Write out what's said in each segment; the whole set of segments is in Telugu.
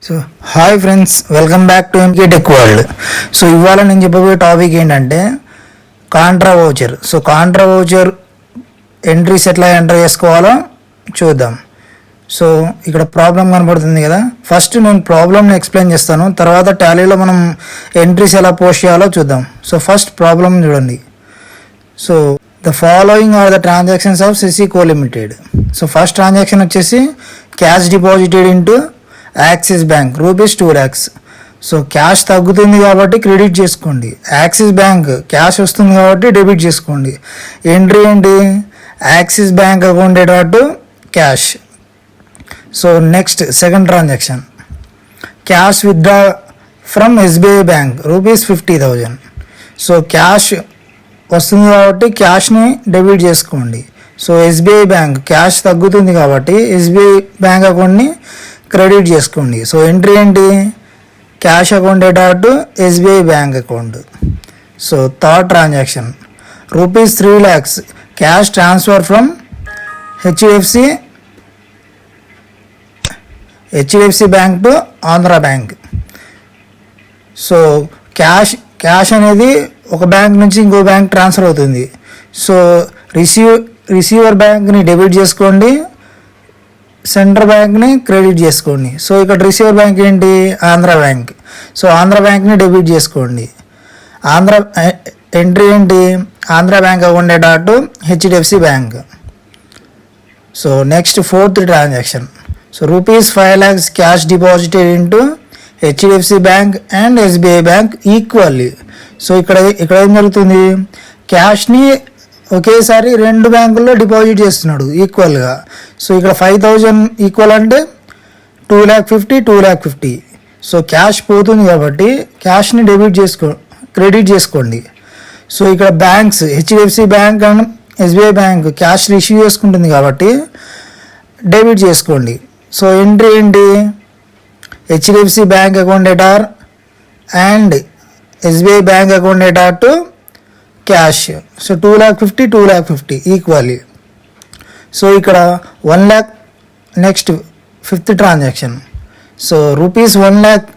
So hi friends, welcome back to MK tech world. So ఇవాళ నేను చెప్పబోయే టాపిక్ ఏంటంటే contra voucher. So contra voucher entries ఎట్లా ఎంటర్ చేసుకోవాలో చూద్దాం. సో ఇక్కడ ప్రాబ్లం కనబడుతుంది కదా, ఫస్ట్ నేను ప్రాబ్లమ్ని ఎక్స్ప్లెయిన్ చేస్తాను, తర్వాత టాలీలో మనం ఎంట్రీస్ ఎలా పోస్ట్ చేయాలో చూద్దాం. సో ఫస్ట్ ప్రాబ్లం చూడండి. So the following are the transactions of Cisco limited. So first transaction వచ్చేసి cash deposited into Axis bank ₹2 lakhs. So cash తగ్గుతుంది కాబట్టి క్రెడిట్ చేసుకోండి, యాక్సిస్ బ్యాంక్ క్యాష్ వస్తుంది కాబట్టి డెబిట్ చేసుకోండి. ఎంట్రీ ఏంటి? Axis bank account dot cash. So next second transaction cash withdraw from SBI bank ₹50,000. So cash వస్తుంది కాబట్టి క్యాష్ని డెబిట్ చేసుకోండి. సో ఎస్బీఐ బ్యాంక్ క్యాష్ తగ్గుతుంది కాబట్టి ఎస్బీఐ బ్యాంక్ అకౌంట్ని క్రెడిట్ చేసుకోండి. సో ఎంట్రీ ఏంటి? Cash account dot SBI bank account. So third transaction ₹3 lakhs cash transfer from HDFC bank to Andhra bank. So cash అనేది ఒక బ్యాంక్ నుంచి ఇంకో బ్యాంక్ ట్రాన్స్ఫర్ అవుతుంది. సో రిసీవర్ బ్యాంక్ని డెబిట్ చేసుకోండి, సెంట్రల్ బ్యాంక్ని క్రెడిట్ చేసుకోండి. సో ఇక్కడ రిసీవర్ బ్యాంక్ ఏంటి? ఆంధ్ర బ్యాంక్. సో ఆంధ్ర బ్యాంక్ని డెబిట్ చేసుకోండి. ఎంట్రీ ఏంటి? Andhra bank account dot HDFC bank. So next fourth transaction. So ₹5 lakhs cash deposited into HDFC bank and SBI bank equally. So ఇక్కడ ఏం జరుగుతుంది? క్యాష్ని ఒకేసారి రెండు బ్యాంకుల్లో డిపాజిట్ చేస్తున్నాడు ఈక్వల్గా. సో ఇక్కడ 5,000 ఈక్వల్ అంటే 2,50,000 2,50,000. సో క్యాష్ పోతుంది కాబట్టి క్యాష్ని క్రెడిట్ చేసుకోండి. సో ఇక్కడ banks HDFC bank and SBI bank cash receive చేసుకుంటుంది కాబట్టి డెబిట్ చేసుకోండి. సో ఎంట్రీ ఏంటి? HDFC bank account dot and SBI bank account dot cash. So 2,50,000 2,50,000 equally. So ఇక్కడ 1 lakh. Next fifth transaction. So ₹1 lakh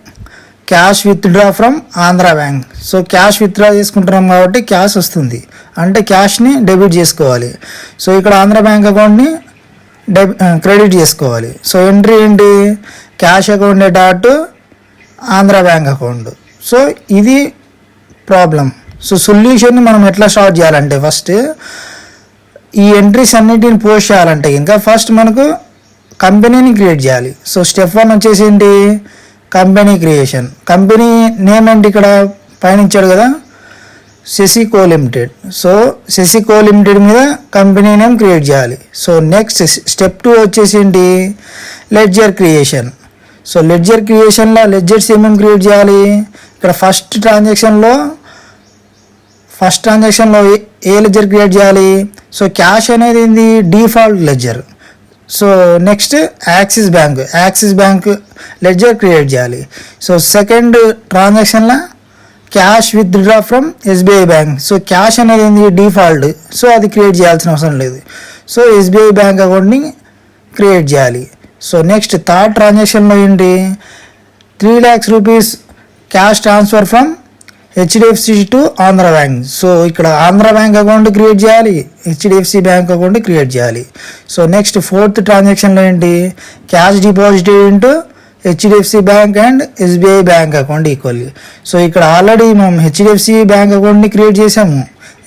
cash withdraw from Andhra bank. So cash withdraw చేసుకుంటున్నాం కాబట్టి క్యాష్ వస్తుంది అంటే క్యాష్ని డెబిట్ చేసుకోవాలి. సో ఇక్కడ ఆంధ్ర బ్యాంక్ అకౌంట్ని క్రెడిట్ చేసుకోవాలి. సో ఎంట్రీ ఏంటి? Cash account dot Andhra bank account. So ఇది ప్రాబ్లం. సో సొల్యూషన్ని మనం ఎట్లా స్టార్ట్ చేయాలంటే ఫస్ట్ ఈ ఎంట్రీస్ అన్నిటిని పోస్ట్ చేయాలంటే ఇంకా ఫస్ట్ మనకు కంపెనీని క్రియేట్ చేయాలి. సో స్టెప్ 1 వచ్చేసి ఏంటి? Company creation. కంపెనీ నేమ్ ఏంటి? ఇక్కడ పైన ఇచ్చాడు కదా, Cisco limited. So Cisco limited మీద కంపెనీ నేమ్ క్రియేట్ చేయాలి. సో నెక్స్ట్ స్టెప్ 2 వచ్చేసి ఏంటి? Ledger creation. సో లెడ్జర్ క్రియేషన్లో లెడ్జర్స్ ఏమేమి క్రియేట్ చేయాలి? ఇక్కడ ఫస్ట్ ట్రాన్సాక్షన్లో ఏ లెడ్జర్ క్రియేట్ చేయాలి? సో క్యాష్ అనేది ఏంది? Default ledger. So next Axis bank ledger create చేయాలి. సో సెకండ్ ట్రాన్సాక్షన్లో cash withdraw from SBI bank. So cash అనేది ఏంది? డిఫాల్ట్. సో అది క్రియేట్ చేయాల్సిన అవసరం లేదు. సో ఎస్బీఐ బ్యాంక్ అకౌంట్ని క్రియేట్ చేయాలి. సో నెక్స్ట్ థర్డ్ ట్రాన్సాక్షన్లో ఏంటి? ₹3 lakhs cash transfer from HDFC to Andhra bank. So ఇక్కడ ఆంధ్ర బ్యాంక్ అకౌంట్ క్రియేట్ చేయాలి, హెచ్డిఎఫ్సి బ్యాంక్ అకౌంట్ క్రియేట్ చేయాలి. సో నెక్స్ట్ ఫోర్త్ ట్రాన్సాక్షన్లో ఏంటి? Cash deposited into HDFC bank and SBI bank account equally. So ఇక్కడ ఆల్రెడీ మనం హెచ్డిఎఫ్సి బ్యాంక్ అకౌంట్ని క్రియేట్ చేసాము,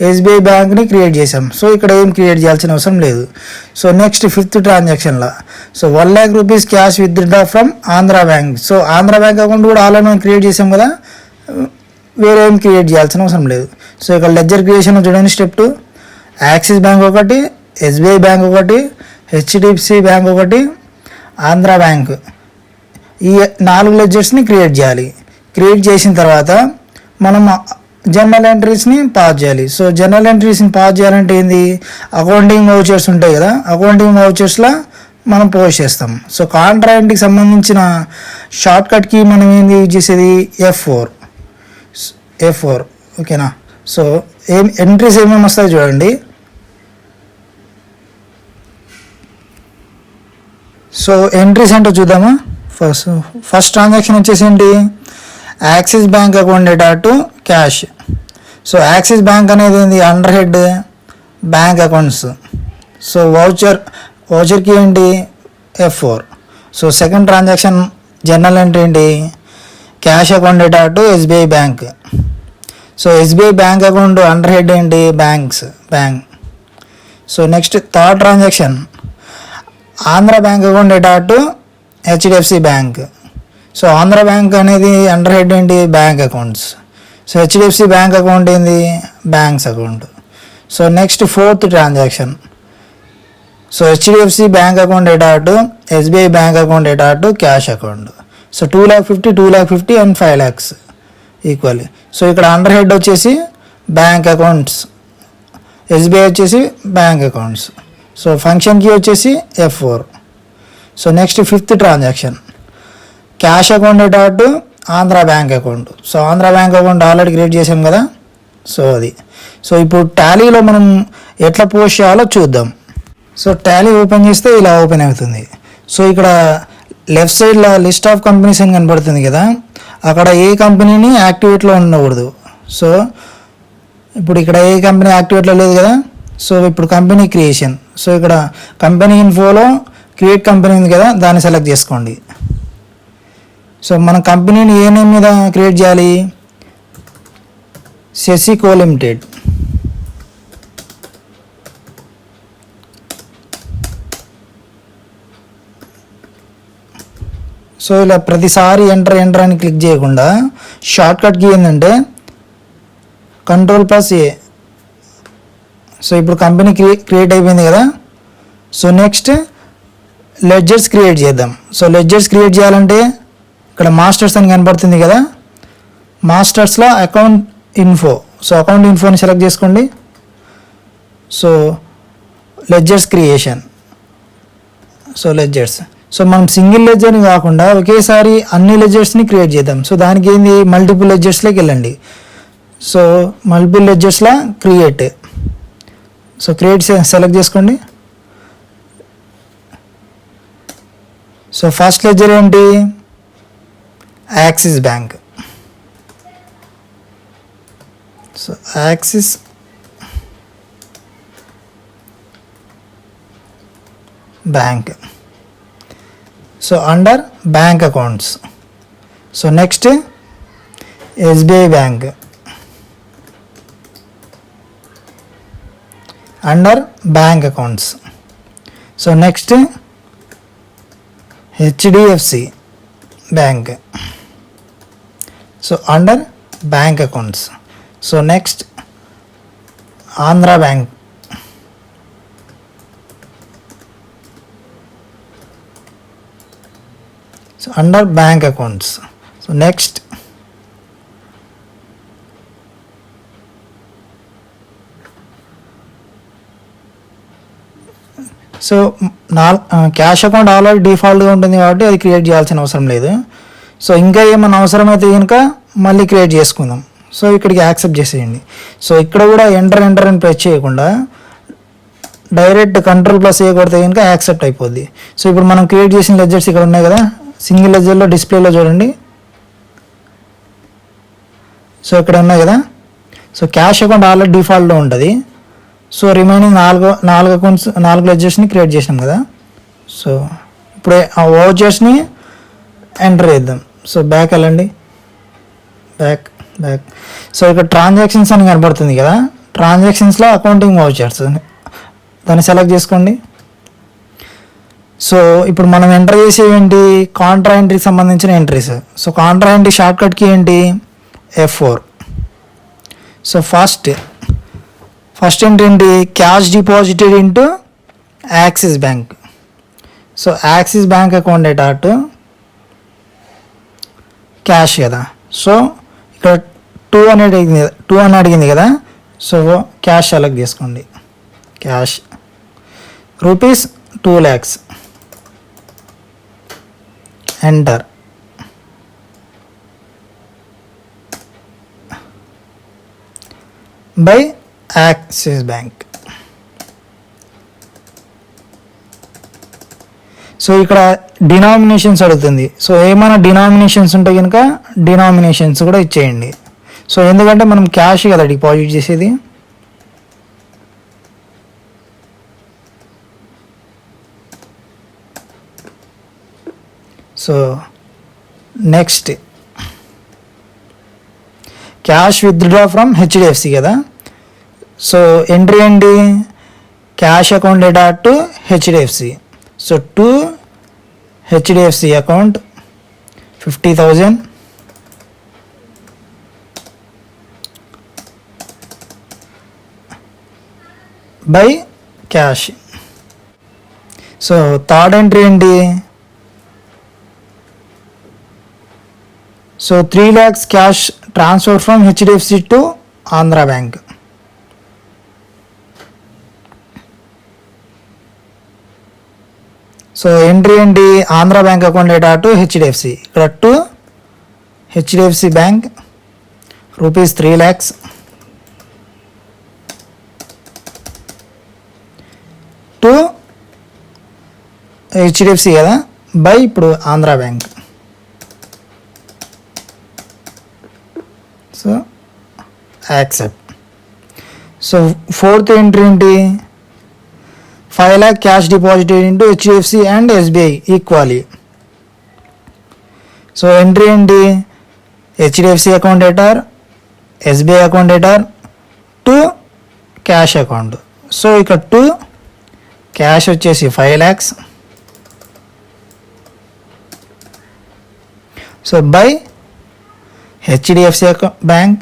ఎస్బీఐ బ్యాంక్ని క్రియేట్ చేసాం. సో ఇక్కడ ఏం క్రియేట్ చేయాల్సిన అవసరం లేదు. సో నెక్స్ట్ ఫిఫ్త్ ట్రాన్సాక్షన్లో so ₹1 lakh cash withdraw from Andhra bank. So Andhra bank account కూడా ఆల్రెడీ మనం క్రియేట్ చేసాం కదా, వేరే ఏం క్రియేట్ చేయాల్సిన అవసరం లేదు. సో ఇక్కడ లెడ్జర్ క్రియేషన్ చూడండి. స్టెప్ 2 యాక్సిస్ బ్యాంక్ ఒకటి, ఎస్బీఐ బ్యాంక్ ఒకటి, హెచ్డిఎఫ్సి బ్యాంక్ ఒకటి, ఆంధ్ర బ్యాంక్. ఈ 4 లెడ్జర్స్ని క్రియేట్ చేయాలి. క్రియేట్ చేసిన తర్వాత మనం జనరల్ ఎంట్రీస్ని పాస్ చేయాలి. సో జనరల్ ఎంట్రీస్ని పాస్ చేయాలంటే ఏంది? అకౌంటింగ్ వౌచర్స్ ఉంటాయి కదా, అకౌంటింగ్ వౌచర్స్లో మనం పోస్ట్ చేస్తాం. సో కాంట్రాక్ట్కి సంబంధించిన షార్ట్కట్కి మనం ఏంది యూజ్ చేసేది? F4. ఓకేనా? సో ఎంట్రీస్ ఏమేమి వస్తాయి చూడండి. సో ఎంట్రీస్ అంటే చూద్దామా. ఫస్ట్ ట్రాన్సాక్షన్ వచ్చేసి ఏంటి, Axis bank account data to cash. So Axis bank అనేది ఏంటి, under head bank accounts. So వౌచర్కి ఏంటి F4. So second transaction general entry ఏంటి, cash account data to SBI bank. So SBI bank account under head ఏంటి, bank. So next third transaction Andhra bank account data to HDFC bank. So Andhra bank అనేది అండర్ హెడ్ ఏంటి, bank accounts. So HDFC bank account ఏంది, banks account. So next fourth transaction, so HDFC bank account data to SBI bank account data to cash account. So 2,50,000, 2,50,000 and 5 lakhs equally. So ఇక్కడ అండర్ హెడ్ వచ్చేసి బ్యాంక్ అకౌంట్స్, SBI వచ్చేసి బ్యాంక్ అకౌంట్స్. సో ఫంక్షన్కి వచ్చేసి F4. So next fifth transaction cash account data to Andhra bank account. So Andhra bank account already create చేసాం కదా, సో అది. సో ఇప్పుడు టాలీలో మనం ఎట్లా పోస్ట్ చేయాలో చూద్దాం. సో టాలీ ఓపెన్ చేస్తే ఇలా ఓపెన్ అవుతుంది. సో ఇక్కడ లెఫ్ట్ సైడ్లో లిస్ట్ ఆఫ్ కంపెనీస్ అని కనబడుతుంది కదా, అక్కడ ఏ కంపెనీని యాక్టివేట్లో ఉండకూడదు. సో ఇప్పుడు ఇక్కడ ఏ కంపెనీ యాక్టివేట్లో లేదు కదా, సో ఇప్పుడు కంపెనీ క్రియేషన్. సో ఇక్కడ కంపెనీ ఇన్ఫోలో క్రియేట్ కంపెనీ ఉంది కదా, దాన్ని సెలెక్ట్ చేసుకోండి. సో మన కంపెనీని ఏ నేమ్ మీద క్రియేట్ చేయాలి, సెసికో లిమిటెడ్. సో ఇలా ప్రతిసారి ఎంటర్ అని క్లిక్ చేయకుండా షార్ట్ కట్కి ఏంటంటే Ctrl+A. సో ఇప్పుడు కంపెనీ క్రియేట్ అయిపోయింది కదా. సో నెక్స్ట్ లెడ్జర్స్ క్రియేట్ చేద్దాం. సో లెడ్జర్స్ క్రియేట్ చేయాలంటే ఇక్కడ మాస్టర్స్ అని కనబడుతుంది కదా, మాస్టర్స్లో అకౌంట్ ఇన్ఫో. సో అకౌంట్ ఇన్ఫోని సెలెక్ట్ చేసుకోండి. So ledgers creation. So ledgers. So మనం సింగిల్ లెడ్జర్ని కాకుండా ఒకేసారి అన్ని లెడ్జర్స్ని క్రియేట్ చేద్దాం. సో దానికి ఏంది, మల్టిపుల్ లెడ్జర్స్లోకి వెళ్ళండి. సో మల్టిపుల్ లెడ్జర్స్లో క్రియేట్. సో క్రియేట్ సెలెక్ట్ చేసుకోండి. సో ఫస్ట్ లెడ్జర్ ఏంటి, Axis bank. So Axis bank. So under bank accounts. So next SBI bank under bank accounts. So next HDFC bank. So under bank accounts. So next Andhra bank. So under bank accounts. So next so cash account already డిఫాల్ట్గా ఉంటుంది కాబట్టి అది క్రియేట్ చేయాల్సిన అవసరం లేదు. సో ఇంకా ఏమైనా అవసరమైతే కనుక మళ్ళీ క్రియేట్ చేసుకుందాం. సో ఇక్కడికి యాక్సెప్ట్ చేసేయండి. సో ఇక్కడ కూడా ఎంటర్ అని ప్రెస్ చేయకుండా డైరెక్ట్ Ctrl+A కొడితే కనుక యాక్సెప్ట్ అయిపోద్ది. సో ఇప్పుడు మనం క్రియేట్ చేసిన లెడ్జర్స్ ఇక్కడ ఉన్నాయి కదా, సింగిల్ లెడ్జర్లో డిస్ప్లేలో చూడండి. సో ఇక్కడ ఉన్నాయి కదా. సో క్యాష్ అకౌంట్ ఆల్రెడీ డిఫాల్ట్లో ఉంటుంది. సో రిమైనింగ్ నాలుగు అకౌంట్స్, 4 లెడ్జర్స్ని క్రియేట్ చేసినాం కదా. సో ఇప్పుడు ఆ వౌచర్స్ని ఎంటర్ చేద్దాం. సో బ్యాక్ వెళ్ళండి, బ్యాక్. సో ఇక్కడ ట్రాన్సాక్షన్స్ అని కనబడుతుంది కదా, ట్రాన్సాక్షన్స్లో అకౌంటింగ్ వౌచర్స్ దాన్ని సెలెక్ట్ చేసుకోండి. సో ఇప్పుడు మనం ఎంటర్ చేసేవి ఏంటి, కాంట్రా ఎంట్రీకి సంబంధించిన ఎంట్రీస్. సో కాంట్రా ఎంట్రీ షార్ట్ కట్కి ఏంటి, F4. సో ఫస్ట్ ఎంట్రీ ఏంటి, cash deposited into Axis bank. So Axis bank account data to cash కదా. సో ఇక్కడ 2 అని అడిగింది కదా. సో క్యాష్ సెలెక్ట్ చేసుకోండి. Cash rupees 2 lakhs. Enter. By axis bank. So ఇక్కడ డినామినేషన్స్ అడుగుతుంది. సో ఏమైనా డినామినేషన్స్ ఉంటే కనుక డినామినేషన్స్ కూడా ఇచ్చేయండి. సో ఎందుకంటే మనం క్యాష్ కదా డిపాజిట్ చేసేది. So next cash withdraw from HDFC కదా. సో ఎంట్రీ ఏంటి, cash account data to HDFC. So to HDFC account 50,000 by cash. So third entry ఏంటి, so 3 lakhs cash transfer from HDFC to Andhra bank. So entry ఏంటి, Andhra bank account data to HDFC. ఇక్కడ to HDFC bank rupees 3 lakhs to HDFC కదా బై ఇప్పుడు Andhra bank. So accept. So fourth entry ఏంటి, 5 lakh cash deposited into HDFC and SBI equally. So entry ఏంటి, HDFC account debtor, SBI account debtor to cash account. So ఇక్కడ టు క్యాష్ వచ్చేసి 5 lakhs. So by HDFC bank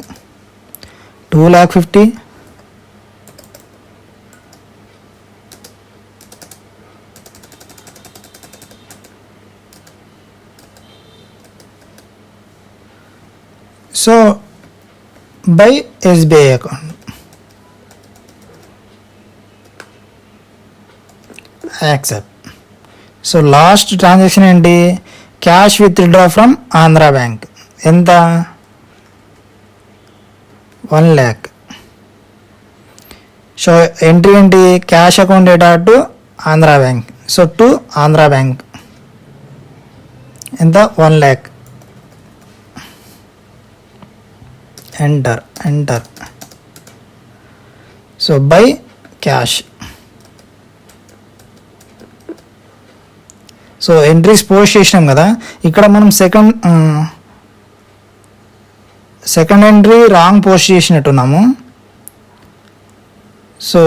2,50,000 so by SBI account. Accept. So last transaction ఏంటి, cash withdraw from Andhra Bank. ఎంత, 1 lakh. సో ఎంట్రీ ఏంటి, cash account data to Andhra bank. So to Andhra Bank ఎంత, 1 lakh. Enter. So by cash. So entries post చేసినాం కదా. ఇక్కడ మనం సెకండ్ ఎంట్రీ రాంగ్ పోస్ట్ చేసినట్టున్నాము. సో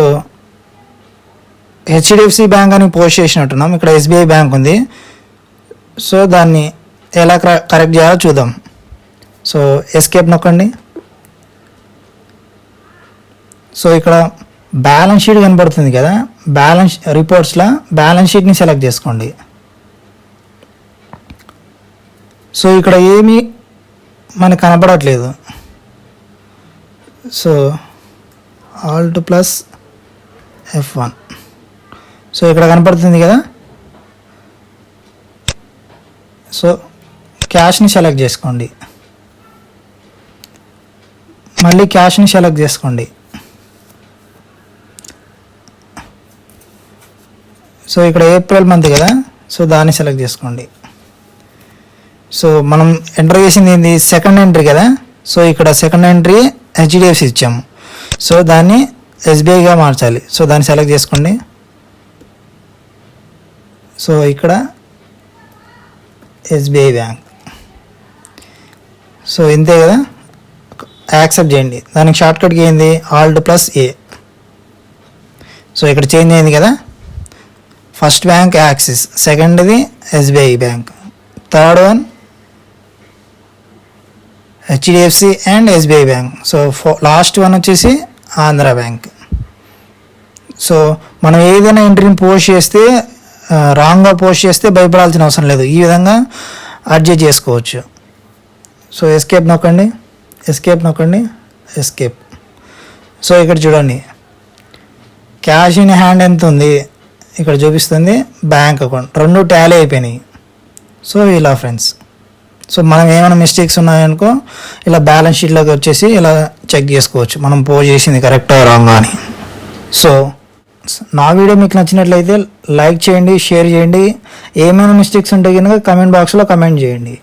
హెచ్డిఎఫ్సి బ్యాంక్ అని పోస్ట్ చేసినట్టున్నాం, ఇక్కడ ఎస్బీఐ బ్యాంక్ ఉంది. సో దాన్ని ఎలా కరెక్ట్ చేయాలో చూద్దాం. సో ఎస్కేప్ నొక్కండి. సో ఇక్కడ బ్యాలెన్స్ షీట్ కనబడుతుంది కదా, బ్యాలెన్స్ రిపోర్ట్స్లో బ్యాలెన్స్ షీట్ని సెలెక్ట్ చేసుకోండి. సో ఇక్కడ ఏమీ మనకు కనపడట్లేదు. So Alt plus F1. So ఇక్కడ కనపడుతుంది కదా. సో క్యాష్ని సెలెక్ట్ చేసుకోండి, మళ్ళీ క్యాష్ని సెలెక్ట్ చేసుకోండి. సో ఇక్కడ ఏప్రిల్ మంత్ కదా, సో దాన్ని సెలెక్ట్ చేసుకోండి. సో మనం ఎంటర్ చేసింది ఏంది, సెకండ్ ఎంట్రీ కదా. సో ఇక్కడ సెకండ్ ఎంట్రీ హెచ్డిఎఫ్సి ఇచ్చాము, సో దాన్ని ఎస్బీఐగా మార్చాలి. సో దాన్ని సెలెక్ట్ చేసుకోండి. సో ఇక్కడ ఎస్బీఐ బ్యాంక్. సో ఇంతే కదా, యాక్సెప్ట్ చేయండి. దానికి షార్ట్కట్కి ఏంది, ఆల్ట్ ప్లస్ ఏ. సో ఇక్కడ చేంజ్ అయింది కదా, ఫస్ట్ బ్యాంక్ యాక్సిస్, సెకండ్ది SBI bank, third one HDFC and SBI bank. So last one వచ్చేసి ఆంధ్ర బ్యాంక్. సో మనం ఏదైనా ఎంట్రీని పోస్ట్ చేస్తే రాంగ్గా పోస్ట్ చేస్తే భయపడాల్సిన అవసరం లేదు, ఈ విధంగా అడ్జస్ట్ చేసుకోవచ్చు. సో ఎస్కేప్ నొక్కండి. సో ఇక్కడ చూడండి, క్యాష్ ఇన్ హ్యాండ్ ఎంత ఉంది ఇక్కడ చూపిస్తుంది, బ్యాంక్ అకౌంట్, రెండు టాలీ అయిపోయినాయి. సో ఇలా ఫ్రెండ్స్. సో మనం ఏమైనా మిస్టేక్స్ ఉన్నాయనుకో ఇలా బ్యాలెన్స్ షీట్లోకి వచ్చేసి ఇలా చెక్ చేసుకోవచ్చు మనం పోస్ట్ చేసింది కరెక్టా రాంగా అని. సో నా వీడియో మీకు నచ్చినట్లయితే లైక్ చేయండి, షేర్ చేయండి. ఏమైనా మిస్టేక్స్ ఉంటే కనుక కమెంట్ బాక్స్లో కమెంట్ చేయండి.